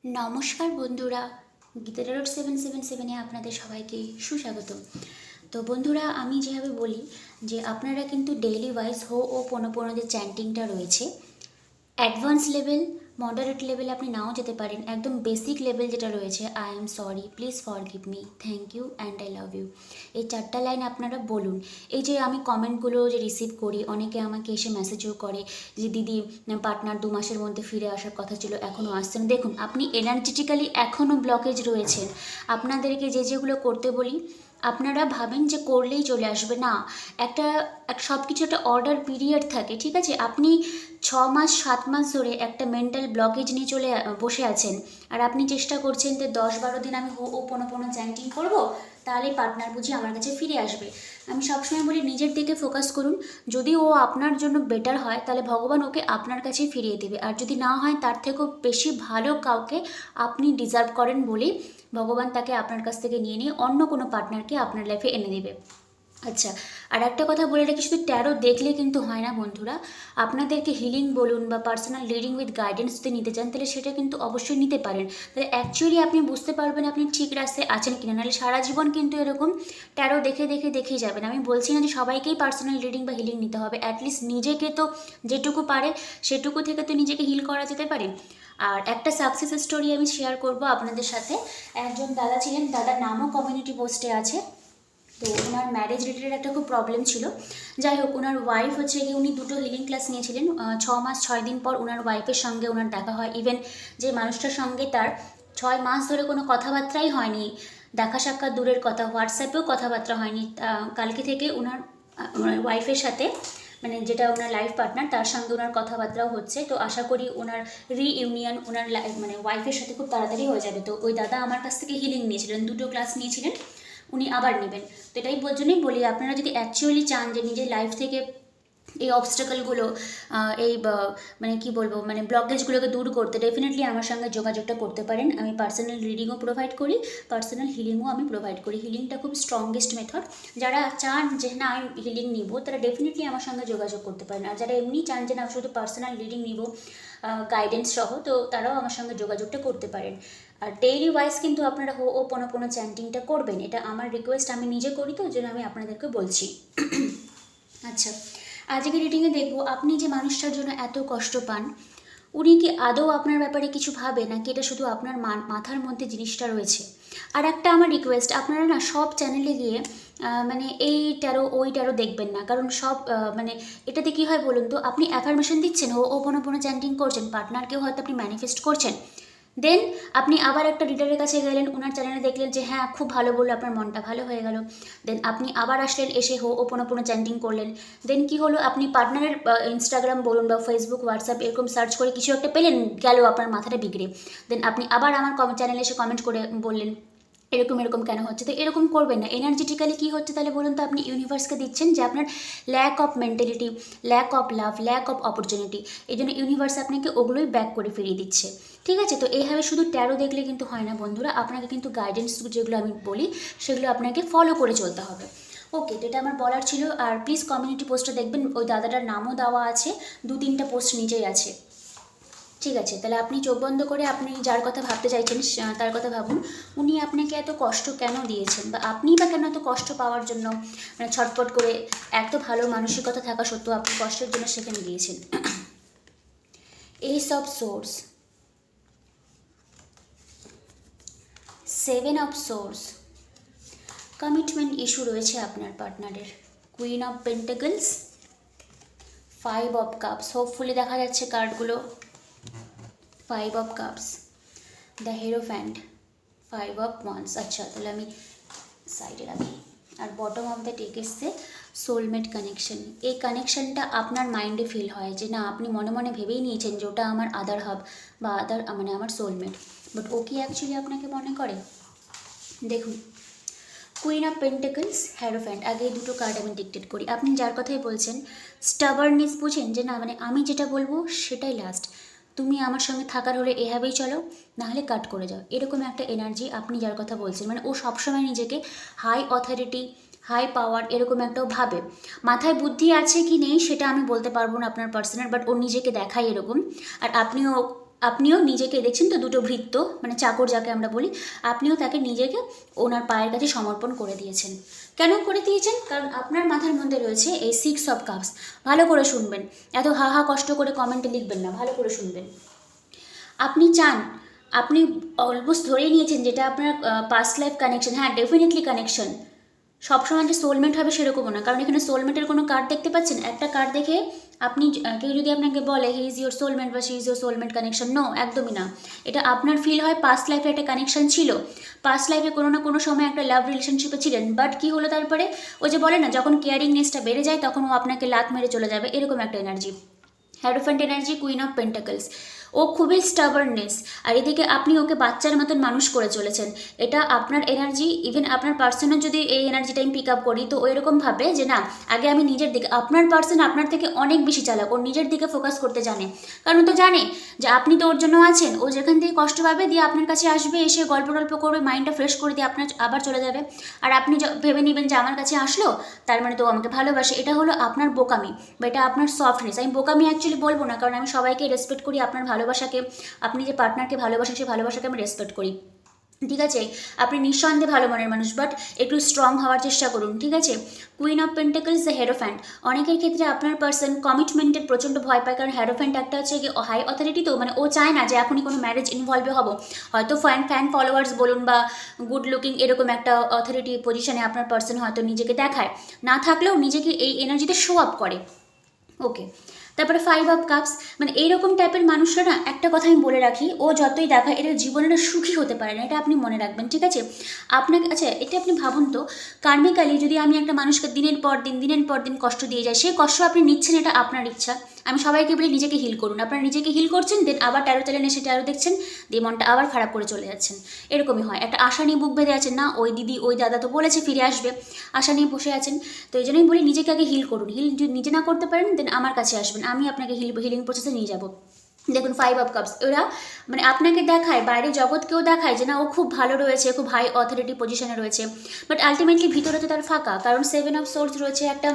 নমস্কার বন্ধুরা, গীতা রোড 777-এ আপনাদের সবাইকে সুস্বাগত। তো বন্ধুরা, আমি যেভাবে বলি যে আপনারা কিন্তু ডেইলি ওয়াইজ হো ও পোনো যে চ্যান্টিংটা রয়েছে, অ্যাডভান্স লেভেল, মডারেট লেভেল আপনি নাও যেতে পারেন, একদম বেসিক লেভেল যেটা রয়েছে, I am sorry, please forgive me, thank you and I love you, এই চারটা লাইন আপনারা বলুন। এই যে আমি কমেন্টগুলো যে রিসিভ করি, অনেকে আমাকে এসে মেসেজও করে যে দিদি পার্টনার 2 মাসের মধ্যে ফিরে আসার কথা ছিল, এখনও আসছেন। দেখুন, আপনি এনার্জেটিক্যালি এখনও ব্লকেজ রয়েছেন। আপনাদেরকে যেগুলো করতে বলি আপনারা ভাবেন যে করলেই চলে আসবে, না। একটা সব কিছু একটা অর্ডার পিরিয়ড থাকে, ঠিক আছে? আপনি 6 মাস 7 মাস ধরে একটা মেন্টাল ব্লকেজ নিয়ে বসে আছেন, আর আপনি চেষ্টা করছেন যে 10-12 দিন আমি হো ও পোনো চ্যান্টিং করবো, তাহলে পার্টনার বুঝি আমার কাছে ফিরে আসবে। আমি সবসময় বলি নিজের দিকে ফোকাস করুন। যদি ও আপনার জন্য বেটার হয় তাহলে ভগবান ওকে আপনার কাছেই ফিরিয়ে দেবে, আর যদি না হয় তার থেকেও বেশি ভালো কাউকে আপনি ডিজার্ভ করেন বলেই ভগবান তাকে আপনার কাছ থেকে নিয়ে অন্য কোনো পার্টনারকে আপনার লাইফে এনে দেবে। আচ্ছা, আর একটা কথা বলে রাখি, শুধু ট্যারো দেখলে কিন্তু হয় না বন্ধুরা। আপনাদেরকে হিলিং বলুন বা পার্সোনাল রিডিং উইথ গাইডেন্স যদি নিতে চান, তাহলে সেটা কিন্তু অবশ্যই নিতে পারেন। তাহলে অ্যাকচুয়ালি আপনি বুঝতে পারবেন আপনি ঠিক রাস্তায় আছেন কিনা। নাহলে সারা জীবন কিন্তু এরকম ট্যারো দেখেই যাবেন। আমি বলছি না যে সবাইকেই পার্সোনাল রিডিং বা হিলিং নিতে হবে, অ্যাটলিস্ট নিজেকে তো যেটুকু পারে সেটুকু থেকে তো নিজেকে হিল করা যেতে পারে। আর একটা সাকসেস স্টোরি আমি শেয়ার করব আপনাদের সাথে। একজন দাদা ছিলেন, দাদার নামও কমিউনিটি পোস্টে আছে। তো ওনার ম্যারেজ রিলেটেড একটা খুব প্রবলেম ছিল। যাই হোক, ওনার ওয়াইফ হচ্ছে গিয়ে, উনি 2টো হিলিং ক্লাস নিয়েছিলেন। 6 মাস 6 দিন পর ওনার ওয়াইফের সঙ্গে ওনার দেখা হয়। ইভেন যে মানুষটার সঙ্গে তার 6 মাস ধরে কোনো কথাবার্তাই হয়নি, দেখা সাক্ষাৎ দূরের কথা, হোয়াটসঅ্যাপেও কথাবার্তা হয়নি, কালকে থেকে ওনার ওয়াইফের সাথে, মানে যেটা ওনার লাইফ পার্টনার, তার সঙ্গে ওনার কথাবার্তাও হচ্ছে। তো আশা করি ওনার রিইউনিয়ন ওনার মানে ওয়াইফের সাথে খুব তাড়াতাড়ি হয়ে যাবে। তো ওই দাদা আমার কাছ থেকে হিলিং নিয়েছিলেন, 2টো ক্লাস নিয়েছিলেন, উনি আবার নেবেন। তো এটাই জন্যই বলি, আপনারা যদি অ্যাকচুয়ালি চান যে নিজের লাইফ থেকে এই অবস্ট্রাকলগুলো, এই মানে কি বলবো, মানে ব্লকেজগুলোকে দূর করতে, ডেফিনেটলি আমার সঙ্গে যোগাযোগটা করতে পারেন। আমি পার্সোনাল রিডিংও প্রোভাইড করি, পার্সোনাল হিলিংও আমি প্রোভাইড করি। হিলিংটা খুব স্ট্রংগেস্ট মেথড। যারা চান যে না আমি হিলিং নিব, তারা ডেফিনেটলি আমার সঙ্গে যোগাযোগ করতে পারেন। আর যারা এমনি চান যে না শুধু পার্সোনাল রিডিং নিব গাইডেন্স সহ, তো তারাও আমার সঙ্গে যোগাযোগটা করতে পারেন। আর ডেইলি ওয়াইজ কিন্তু আপনারা হো ও পোনো চ্যান্টিংটা করবেন, এটা আমার রিকোয়েস্ট, আমি নিজে করি, তো ওই জন্য আমি আপনাদেরকে বলছি। আচ্ছা, আজকে রিডিংয়ে দেখব আপনি যে মানুষটার জন্য এত কষ্ট পান, উনি কি আদৌ আপনার ব্যাপারে কিছু ভাবে, নাকি এটা শুধু আপনার মাথার মধ্যে জিনিসটা রয়েছে। আর একটা আমার রিকোয়েস্ট, আপনারা না সব চ্যানেলে গিয়ে মানে এই ট্যারো ওই ট্যারো দেখবেন না, কারণ সব মানে এটাতে কী হয় বলুন তো, আপনি অ্যাফার্মেশন দিচ্ছেন, ও পোনো চ্যান্টিং করছেন, পার্টনারকেও হয়তো আপনি ম্যানিফেস্ট করছেন, দেন আপনি আবার একটা রিডারের কাছে গেলেন, ওনার চ্যানেলে দেখলেন যে হ্যাঁ খুব ভালো বললো, আপনার মনটা ভালো হয়ে গেল, দেন আপনি আবার আসলেন, এসে হো ও পোনো চ্যান্টিং করলেন, দেন কি হলো, আপনি পার্টনারের ইনস্টাগ্রাম বলুন বা ফেসবুক হোয়াটসঅ্যাপ এরকম সার্চ করে কিছু একটা পেলেন, গেল আপনার মাথাটা বিগড়ে, দেন আপনি আবার আমার চ্যানেলে এসে কমেন্ট করে বললেন এরকম কেন হচ্ছে। তো এরকম করবেন না। এনার্জেটিক্যালি কী হচ্ছে তাহলে বলুন তো, আপনি ইউনিভার্সকে দিচ্ছেন যে আপনার lack of mentality, lack of love, lack of opportunity, এই জন্য ইউনিভার্স আপনাকে ওগুলোই ব্যাক করে ফিরিয়ে দিচ্ছে। ঠিক আছে? তো এইভাবে শুধু ট্যারো দেখলে কিন্তু হয় না বন্ধুরা, আপনাকে কিন্তু গাইডেন্স যেগুলো আমি বলি সেগুলো আপনাকে ফলো করে চলতে হবে। ওকে, তো এটা আমার বলার ছিল। আর প্লিজ কমিউনিটি পোস্টটা দেখবেন, ওই দাদাটার নামও দেওয়া আছে, 2-3টা পোস্ট নিচেই আছে। ঠিক আছে, তাহলে আপনি চোখ বন্ধ করে আপনি যার কথা ভাবতে চাইছেন তার কথা ভাবুন। উনি আপনাকে এত কষ্ট কেন দিয়েছেন, বা আপনিই বা কেন এত কষ্ট পাওয়ার জন্য মানে ছটফট করে, এত ভালো মানসিকতা থাকা সত্ত্বেও আপনি কষ্টের জন্য সেখানে গিয়েছেন। Ace of swords, 7 of swords, commitment issue রয়েছে আপনার পার্টনারের, queen of pentacles, 5 of cups, hopefully দেখা যাচ্ছে কার্ডগুলো, 5 of cups, the hierophant, 5 of wands. আচ্ছা, তাহলে আমি সাইডে রাখি। আর বটম অফ দ্য টেক এসছে সোলমেট কানেকশন। এই কানেকশনটা আপনার মাইন্ডে ফিল হয় যে না, আপনি মনে মনে ভেবেই নিয়েছেন যে ওটা আমার আদার হাব বা আদার মানে আমার সোলমেট, বাট ও কি অ্যাকচুয়ালি আপনাকে মনে করে। দেখুন, কুইন অফ পেন্টাকলস, হ্যারোফ্যান্ট, আগে এই 2টো কার্ড আমি ডিকটেট করি। আপনি যার কথাই বলছেন, স্টাবারনেস বুঝেন যে না, মানে আমি যেটা বলবো সেটাই লাস্ট, তুমি আমার সঙ্গে থাকার হলে এভাবেই চলো, নাহলে কাট করে যাও, এরকম একটা এনার্জি আপনি যার কথা বলছেন। মানে ও সবসময় নিজেকে হাই অথরিটি, হাই পাওয়ার এরকম একটাও ভাবে। মাথায় বুদ্ধি আছে কি নেই সেটা আমি বলতে পারবো না আপনার পার্সনের, বাট ও নিজেকে দেখায় এরকম। আর আপনিও আপনিও নিজেকে দেখছেন তো, দুটো ভৃত্য মানে চাকর যাকে আমরা বলি, আপনিও তাকে নিজেকে ওনার পায়ের কাছে সমর্পণ করে দিয়েছেন। কেন করে দিয়েছেন? কারণ আপনার মাথার মধ্যে রয়েছে এই 6 অফ কাপস। ভালো করে শুনবেন, এত হা হা কষ্ট করে কমেন্টে লিখবেন না, ভালো করে শুনবেন। আপনি চান, আপনি অলমোস্ট ধরেই নিয়েছেন যেটা আপনার পাস্ট লাইফ কানেকশন। হ্যাঁ, ডেফিনেটলি কানেকশন। সবসময় যে সোলমেট হবে সেরকমও না, কারণ এখানে সোলমেটের কোনো কার্ড দেখতে পাচ্ছেন? একটা কার্ড দেখে আপনি কেউ যদি আপনাকে বলে হি ইজ ইউর সোলমেট বা she is your soulmate connection, no, একদমই না। এটা আপনার ফিল হয় পাস্ট লাইফে একটা কানেকশন ছিল, পাস্ট লাইফে কোনো না কোনো সময় একটা লাভ রিলেশনশিপে ছিলেন, বাট কি হলো তারপরে? ওই যে বলে না, যখন কেয়ারিংনেসটা বেড়ে যায় তখন ও আপনাকে লাত মেরে চলে যাবে, এরকম একটা energy. Hierophant energy, queen of pentacles. ও খুবই স্টাবার্ননেস, আর এদিকে আপনি ওকে বাচ্চার মতন মানুষ করে চলেছেন। এটা আপনার এনার্জি। ইভেন আপনার পার্সনের যদি এই এনার্জিটা আমি পিক আপ করি, তো এরকম ভাবে যে না, আগে আমি নিজের দিকে, আপনার পার্সন আপনার থেকে অনেক বেশি চালাক, ওর নিজের দিকে ফোকাস করতে জানে। কারণ তো জানে যে আপনি তো ওর জন্য আছেন। ও যেখান থেকে কষ্ট পাবে দিয়ে আপনার কাছে আসবে, এসে গল্প টল্প করবে, মাইন্ডটা ফ্রেশ করে দিয়ে আপনার আবার চলে যাবে। আর আপনি ভেবে নেবেন যে আমার কাছে আসলো তার মানে তো আমাকে ভালোবাসে। এটা হলো আপনার বোকামি বা এটা আপনার সফটনেস। আমি বোকামি অ্যাকচুয়ালি বলবো না, কারণ আমি সবাইকে রেসপেক্ট করি। আপনার ভালোবাসাকে, আপনি যে পার্টনারকে ভালোবাসেন সেই ভালোবাসাকে আমি রেসপেক্ট করি, ঠিক আছে? আপনি নিঃসন্দেহে ভালো মনের মানুষ, বাট একটু স্ট্রং হওয়ার চেষ্টা করুন, ঠিক আছে? Queen of pentacles, the hierophant. অনেকের ক্ষেত্রে আপনার পার্সন কমিটমেন্টের প্রচণ্ড ভয় পায়, কারণ হেরোফ্যান্ট একটা হচ্ছে কি হাই অথরিটি, তো মানে ও চায় না যে এখনই কোনো ম্যারেজ ইনভলভে হবো। হয়তো ফ্যান ফলোয়ার্স বলুন বা গুড লুকিং এরকম একটা অথরিটি পজিশনে আপনার পার্সন হয়তো নিজেকে দেখায়, না থাকলেও নিজেকে এই এনার্জিতে শো আপ করে। ওকে, তারপরে 5 অফ কাপস। মানে এইরকম টাইপের মানুষরা না, একটা কথা আমি বলে রাখি, ও যতই দেখায় এটা জীবনে সুখী হতে পারে না, এটা আপনি মনে রাখবেন, ঠিক আছে? আপনাকে, আচ্ছা এটা আপনি ভাবুন তো, কার্মিকালি যদি আমি একটা মানুষকে দিনের পর দিন কষ্ট দিয়ে যাই, সেই কষ্ট আপনি নিচ্ছেন, এটা আপনার ইচ্ছা। আমি সবাইকে বলি নিজেকে হিল করুন। আপনারা নিজেকে হিল করছেন, দেন আবার ট্যারো চ্যানেলে এসে ট্যারো দেখছেন, দিয়ে মনটা আবার খারাপ করে চলে যাচ্ছেন। এরকমই হয়। একটা আশা নিয়ে বুক বেঁধে আছেন, না ওই দিদি ওই দাদা তো বলেছে ফিরে আসবে, আশা নিয়ে বসে আছেন। তো এই জন্যই বলি নিজেকে আগে হিল করুন। হিল যদি নিজে না করতে পারেন, দেন আমার কাছে আসবেন, আমি আপনাকে হিলিং প্রসেসে নিয়ে যাব। দেখুন 5 অফ কাপস, ওরা মানে আপনাকে দেখায়, বাইরে জগৎকেও দেখায় যে না ও খুব ভালো রয়েছে, খুব হাই অথরিটি পজিশনে রয়েছে, বাট আলটিমেটলি ভিতরে তো তার ফাঁকা। কারণ 7 অফ সোর্স রয়েছে, একটা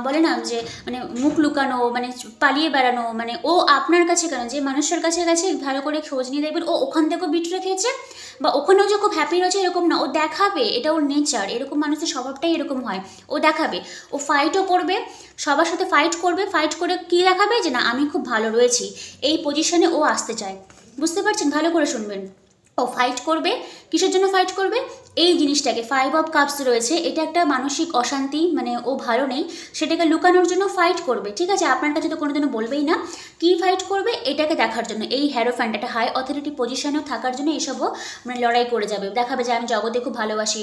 বলে না যে মানে মুখ লুকানো, মানে পালিয়ে বেড়ানো। মানে ও আপনার কাছে কেন, যে মানুষের কাছে গেছে ভালো করে খোঁজ নিয়ে দেখবেন ও ওখান থেকেও বিটরে খেয়েছে, বা ওখানেও যে খুব হ্যাপি রয়েছে এরকম না, ও দেখাবে, এটা ওর নেচার। এরকম মানুষের স্বভাবটাই এরকম হয়, ও দেখাবে, ও ফাইটও করবে, সবার সাথে ফাইট করবে, ফাইট করে কী দেখাবে যে না আমি খুব ভালো রয়েছি, এই পজিশনে ও আসতে চায়। বুঝতে পারছেন? ভালো করে শুনবেন। ও ফাইট করবে, কিসের জন্য ফাইট করবে? এই জিনিসটাকে, 5 অফ কাপস রয়েছে, এটা একটা মানসিক অশান্তি, মানে ও ভালো নেই, সেটাকে লুকানোর জন্য ফাইট করবে, ঠিক আছে? আপনার কাছে তো কোনোদিনও বলবেই না। কি ফাইট করবে? এটাকে দেখার জন্য। এই হ্যারোফ্যান্ট একটা হাই অথরিটি পজিশনেও থাকার জন্য এসবও মানে লড়াই করে যাবে, দেখাবে যে আমি জগতে খুব ভালোবাসি।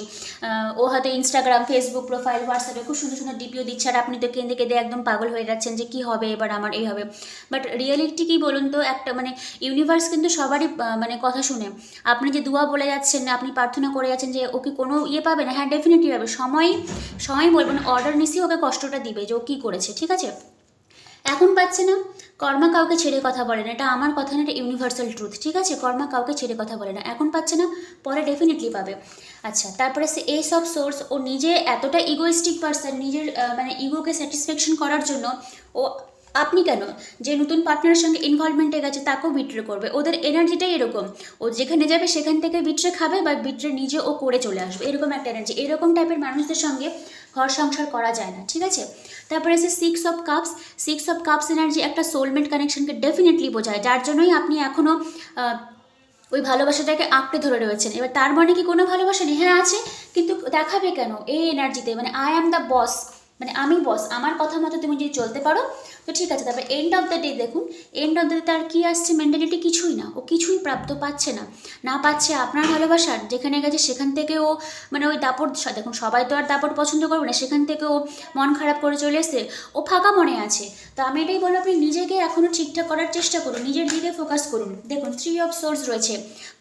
ও হয়তো ইনস্টাগ্রাম, ফেসবুক প্রোফাইল, হোয়াটসঅ্যাপে খুব সুন্দর সুন্দর ডিপিও দিচ্ছে, আর আপনি তো কেঁদে কেঁদে একদম পাগল হয়ে যাচ্ছেন যে কী হবে এবার আমার, এই হবে। বাট রিয়েলিটি কী বলুন তো, একটা মানে ইউনিভার্স কিন্তু সবারই মানে কথা শুনে। আপনি যে দুয়া বলে যাচ্ছেন, আপনি প্রার্থনা করে যাচ্ছেন যে ও কি কোনো ইয়ে পাবে না, হ্যাঁ ডেফিনেটলি পাবে। সময় বলবেন, অর্ডার নিশ্চয়ই ওকে কষ্টটা দিবে যে ও কী করেছে, ঠিক আছে? এখন পাচ্ছে না। কর্মা কাউকে ছেড়ে কথা বলে না, এটা আমার কথা না, এটা ইউনিভার্সাল ট্রুথ, ঠিক আছে? কর্মা কাউকে ছেড়ে কথা বলে না, এখন পাচ্ছে না, পরে ডেফিনেটলি পাবে। আচ্ছা, তারপরে সে এস অফ সোর্স, ও নিজে এতটা ইগোইস্টিক পার্সন, নিজের মানে ইগোকে স্যাটিসফ্যাকশন করার জন্য ও, আপনি কেন, যে নতুন পার্টনারের সঙ্গে ইনভলভমেন্টে গেছে তাকেও বিট্রে করবে। ওদের এনার্জিটাই এরকম, ও যেখানে যাবে সেখান থেকে বিট্রে খাবে, বা বিট্রে নিজে ও করে চলে আসবে, এরকম একটা এনার্জি। এরকম টাইপের মানুষদের সঙ্গে ঘর সংসার করা যায় না, ঠিক আছে? তারপরে এসে 6 of cups. 6 of cups energy একটা সোলমেট কানেকশনকে ডেফিনেটলি বোঝায়, যার জন্যই আপনি এখনও ওই ভালোবাসাটাকে আঁকড়ে ধরে রয়েছেন। এবার তার মানে কি কোনো ভালোবাসা নেই? হ্যাঁ আছে, কিন্তু দেখাবে কেন এই এনার্জিতে, মানে আই অ্যাম দ্য বস, মানে আমি বস, আমার কথা মতো তুমি যদি চলতে পারো তো ঠিক আছে। তারপর এন্ড অফ দ্য ডে দেখুন, এন্ড অফ দ্য ডে তার কী আসছে? মেন্টালিটি কিছুই না, ও কিছুই প্রাপ্ত পাচ্ছে না, না পাচ্ছে আপনার ভালোবাসার। যেখানে গেছে সেখান থেকে ও মানে ওই দাপট, দেখুন সবাই তো আর দাপট পছন্দ করবে না, সেখান থেকে ও মন খারাপ করে চলে এসে ও ফাঁকা মনে আছে। তো আমি এটাই বলবো, আপনি নিজেকে এখনও ঠিকঠাক করার চেষ্টা করুন, নিজের দিকে ফোকাস করুন। দেখুন 3 অফ সোর্স রয়েছে,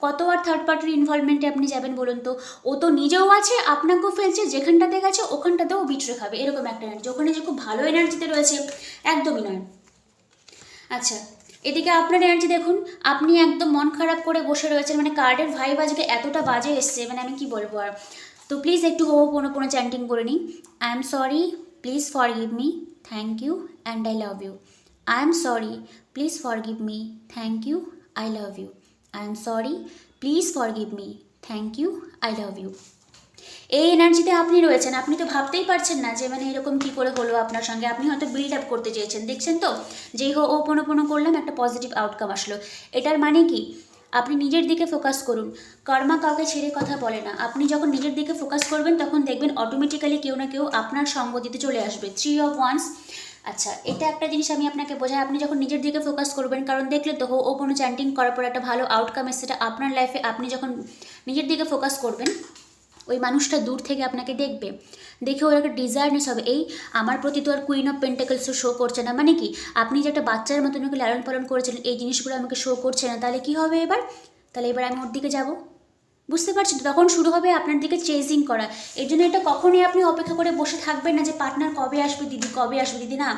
কত আর থার্ড পার্টির ইনভলভমেন্টে আপনি যাবেন বলুন তো? ও তো নিজেও আছে, আপনাকেও ফেলছে, যেখানটাতে গেছে ওখানটাতেও বিটরে খাবে, এরকম একটা এনার্জি। ওখানে যে খুব ভালো এনার্জিতে রয়েছে, একদমই নয়। আচ্ছা, এদিকে আপনার এনার্জি দেখুন, আপনি একদম মন খারাপ করে বসে রয়েছেন, মানে কার্ডের ভাইব আজকে এতটা বাজে এসছে, মানে আমি কি বলবো আর। তো প্লিজ একটু কোনো চ্যান্টিং করে নিই। I am sorry, please forgive me, thank you and I love you. I am sorry, please forgive me, thank you, I love you, I am sorry, please forgive me, thank you, I love you. এই এনার্জিতে আপনি রয়েছেন। আপনি তো ভাবতেই পারছেন না যে মানে এরকম কি করে হলো আপনার সঙ্গে। আপনি হয়তো বিল্ড আপ করতে চেয়েছেন, দেখছেন তো যেই হো'ওপনোপনো করলাম একটা পজিটিভ আউটকাম আসলো। এটার মানে কি, আপনি নিজের দিকে ফোকাস করুন। কর্মা কাউকে ছেড়ে কথা বলে না। আপনি যখন নিজের দিকে ফোকাস করবেন তখন দেখবেন অটোমেটিক্যালি কেউ না কেউ আপনার সঙ্গ দিতে চলে আসবে। 3 অফ ওয়ান্স। আচ্ছা, এটা একটা জিনিস আমি আপনাকে বোঝাই, আপনি যখন নিজের দিকে ফোকাস করবেন, কারণ দেখলেন তো হো'ওপনো চ্যান্টিং করার পর একটা ভালো আউটকাম এসে, সেটা আপনার লাইফে আপনি যখন নিজের দিকে ফোকাস করবেন ওই মানুষটা দূর থেকে আপনাকে দেখবে, দেখে ওর একটা ডিজায়ারনেস হবে। এই আমার প্রতি তো আর কুইন অফ পেন্টাকলসও শো করছে না, মানে কি আপনি যে একটা বাচ্চার মতন ওকে লালন পালন করেছিলেন এই জিনিসগুলো আমাকে শো করছে না, তাহলে কি হবে এবার? তাহলে এবার আমি ওর দিকে যাব, বুঝতে পারছেন তো? তখন শুরু হবে আপনার দিকে চেজিং করা। এর জন্য এটা কখনোই আপনি অপেক্ষা করে বসে থাকবেন না যে পার্টনার কবে আসবে দিদি, কবে আসবে দিদি, না,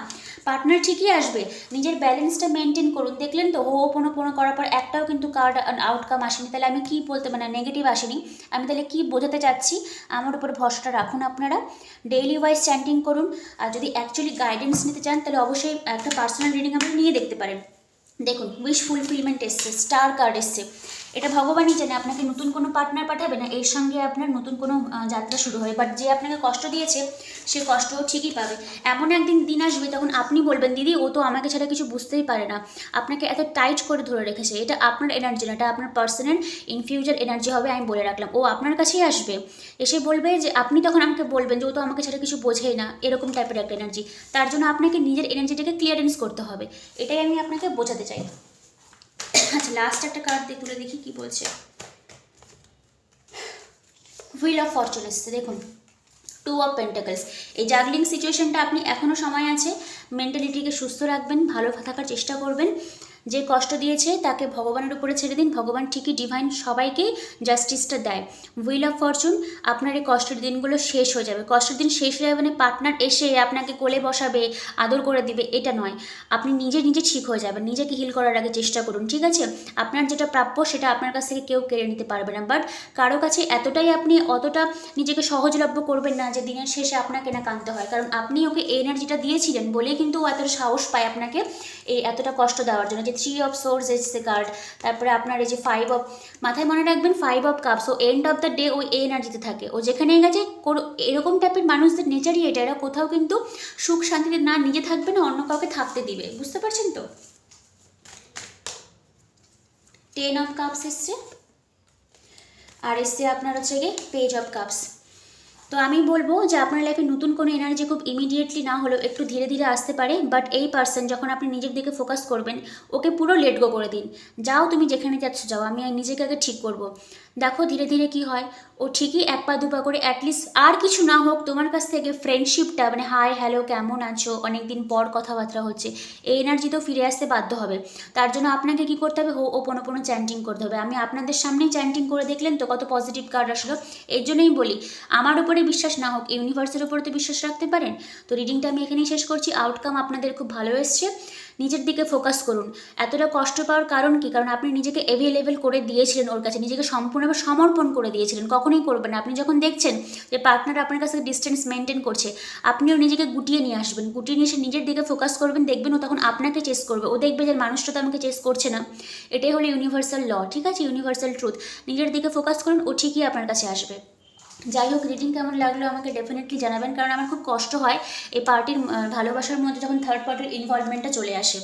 পার্টনার ঠিকই আসবে। নিজের ব্যালেন্সটা মেনটেন করুন। দেখলেন তো হো'ওপনোপনো করার পর একটাও কিন্তু কার্ড আউটকাম আসেনি। তাহলে আমি কি বলতে, মানে নেগেটিভ আসেনি, আমি তাহলে কি বোঝাতে চাচ্ছি? আমার উপর ভরসাটা রাখুন আপনারা, ডেইলি ওয়াইজ চ্যান্টিং করুন। আর যদি অ্যাকচুয়ালি গাইডেন্স নিতে চান তাহলে অবশ্যই একটা পার্সোনাল রিডিং আপনি নিয়ে দেখতে পারেন। দেখুন, উইশ ফুলফিলমেন্ট এসছে, স্টার কার্ড এসছে। এটা ভগবানই জানে আপনাকে নতুন কোনো পার্টনার পাঠাবে না, এর সঙ্গে আপনার নতুন কোনো যাত্রা শুরু হবে। বাট যে আপনাকে কষ্ট দিয়েছে সে কষ্টও ঠিকই পাবে। এমন একদিন দিন আসবে তখন আপনি বলবেন দিদি ও তো আমাকে ছাড়া কিছু বুঝতেই পারে না, আপনাকে এত টাইট করে ধরে রেখেছে। এটা আপনার এনার্জি না, এটা আপনার পার্সোনাল ইন ফিউচার এনার্জি হবে। আমি বলে রাখলাম, ও আপনার কাছেই আসবে, এসে বলবে যে আপনি তখন আমাকে বলবেন যে ও তো আমাকে ছাড়া কিছু বোঝেই না, এরকম টাইপের একটা এনার্জি। তার জন্য আপনাকে নিজের এনার্জিটাকে ক্লিয়ারেন্স করতে হবে, এটাই আমি আপনাকে বোঝাতে চাই। আচ্ছা, লাস্ট একটা কার্ড দিয়ে তুলে দেখি কি বলছে। হুইল অফ ফরচুন এসছে, দেখুন 2 অফ পেন্টাকলস। এই জাগলিং সিচুয়েশনটা আপনি এখনও সময় আছে, মেন্টালিটিকে সুস্থ রাখবেন, ভালো থাকার চেষ্টা করবেন। যে কষ্ট দিয়েছে তাকে ভগবানের উপরে ছেড়ে দিন, ভগবান ঠিকই ডিভাইন সবাইকে জাস্টিসটা দেয়। হুইল অফ ফরচুন, আপনার এই কষ্টের দিনগুলো শেষ হয়ে যাবে। কষ্টের দিন শেষ হয়ে যাবে মানে পার্টনার এসে আপনাকে কোলে বসাবে, আদর করে দিবে, এটা নয়। আপনি নিজে নিজে ঠিক হয়ে যাবেন। নিজেকে হিল করার আগে চেষ্টা করুন, ঠিক আছে? আপনার যেটা প্রাপ্য সেটা আপনার কাছ থেকে কেউ কেড়ে নিতে পারবে না। বাট কারো কাছে এতটাই আপনি অতটা নিজেকে সহজলভ্য করবেন না যে দিনের শেষে আপনাকে না কাঁদতে হয়, কারণ আপনি ওকে এই এনার্জিটা দিয়েছিলেন বলেই কিন্তু ও এতটা সাহস পায় আপনাকে এই এতটা কষ্ট দেওয়ার জন্য। যে 3 অফ সোর্স এসছে কার্ড, তারপরে আপনার এই যে 5 অফ, মাথায় মনে রাখবেন 5 অফ কাপস, ও এন্ড অফ দ্য ডে ওই এনার্জিতে থাকে। ও যেখানেই গেছে এরকম টাইপের মানুষদের নেচারই এটা, এরা কোথাও কিন্তু সুখ শান্তিতে না নিজে থাকবে না অন্য কাউকে থাকতে দিবে, বুঝতে পারছেন তো? 10 অফ কাপস এসছে, আর এসছে আপনার হচ্ছে গিয়ে পেজ অফ কাপস। তো আমি বলবো যে আপনার লাইফে নতুন কোনো এনার্জি খুব ইমিডিয়েটলি না হলেও একটু ধীরে ধীরে আসতে পারে। বাট এই পার্সন যখন আপনি নিজের দিকে ফোকাস করবেন, ওকে পুরো লেট গো করে দিন। যাও তুমি যেখানে যাচ্ছ যাও, আমি নিজেকে আগে ঠিক করব। দেখো ধীরে ধীরে কি হয়, ও ঠিকই 1 পা 2 পা করে অ্যাটলিস্ট আর কিছু না হোক তোমার কাছ থেকে ফ্রেন্ডশিপটা, মানে হাই হ্যালো কেমন আছো, অনেকদিন পর কথাবার্তা হচ্ছে, এই এনার্জি তো ফিরে আসতে বাধ্য হবে। তার জন্য আপনাকে কি করতে হবে, হো'ওপনোপনো চ্যান্টিং করতে হবে। আমি আপনাদের সামনেই চ্যান্টিং করে দেখলেন তো কত পজিটিভ কার্ড আসলো। এর জন্যই বলি, আমার উপরে বিশ্বাস না হোক ইউনিভার্সের উপরে তো বিশ্বাস রাখতে পারেন। তো রিডিংটা আমি এখানেই শেষ করছি। আউটকাম আপনাদের খুব ভালো এসছে। নিজের দিকে ফোকাস করুন। এতটা কষ্ট পাওয়ার কারণ কি? কারণ আপনি নিজেকে অ্যাভেলেবেল করে দিয়েছিলেন ওর কাছে, নিজেকে সম্পূর্ণভাবে সমর্পণ করে দিয়েছিলেন। কখনোই করবেন না। আপনি যখন দেখছেন যে পার্টনার আপনার কাছে ডিস্টেন্স মেনটেন করছে, আপনিও নিজেকে গুটিয়ে নিয়ে আসবেন। গুটিয়ে নিয়ে এসে নিজের দিকে ফোকাস করবেন, দেখবেন ও তখন আপনাকে চেস করবে। ও দেখবে যে মানুষটা তো আমাকে চেস করছে না। এটাই হলো ইউনিভার্সাল ল, ঠিক আছে? Universal truth. নিজের দিকে ফোকাস করুন, ও ঠিকই আপনার কাছে আসবে। যাই হোক, রিডিং কেমন লাগলো আমাকে ডেফিনেটলি জানাবেন, কারণ আমার খুব কষ্ট হয় এই পার্টির ভালোবাসার মধ্যে যখন থার্ড পার্টির ইনভলভমেন্টটা চলে আসে।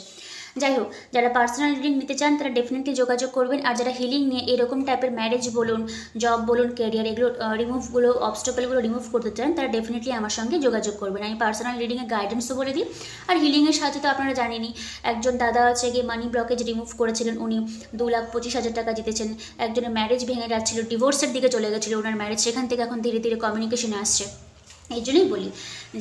যাই হোক, যারা পার্সোনাল রিডিং নিতে চান তারা ডেফিনেটলি যোগাযোগ করবেন। আর যারা হিলিং নিয়ে এরকম টাইপের ম্যারেজ বলুন, জব বলুন, ক্যারিয়ার, এগুলো রিমুভগুলো, অবস্টাকলগুলো রিমুভ করতে চান, তারা ডেফিনেটলি আমার সঙ্গে যোগাযোগ করবেন। আমি পার্সোনাল রিডিংয়ে গাইডেন্সও বলে দিই। আর হিলিংয়ের সাহায্যে তো আপনারা জানেনই, একজন দাদা আছে গিয়ে মানি ব্লকেজ রিমুভ করেছিলেন, উনি 2,25,000 টাকা জিতেছেন। একজনের ম্যারেজ ভেঙে যাচ্ছিল, ডিভোর্সের দিকে চলে গেছিলো ওনার ম্যারেজ, সেখান থেকে এখন ধীরে ধীরে কমিউনিকেশনে আসছে। এই জন্যই বলি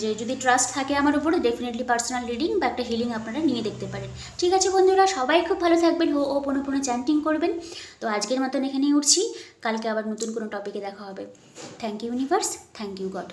যে যদি ট্রাস্ট থাকে আমার উপরে, ডেফিনেটলি পার্সোনাল রিডিং বা একটা হিলিং আপনারা নিয়ে দেখতে পারেন। ঠিক আছে বন্ধুরা, সবাই খুব ভালো থাকবেন, হো'ওপনোপনো চ্যান্টিং করবেন। তো আজকের মতন এখানেই উঠছি, কালকে আবার নতুন কোনো টপিকে দেখা হবে। Thank you universe, thank you god.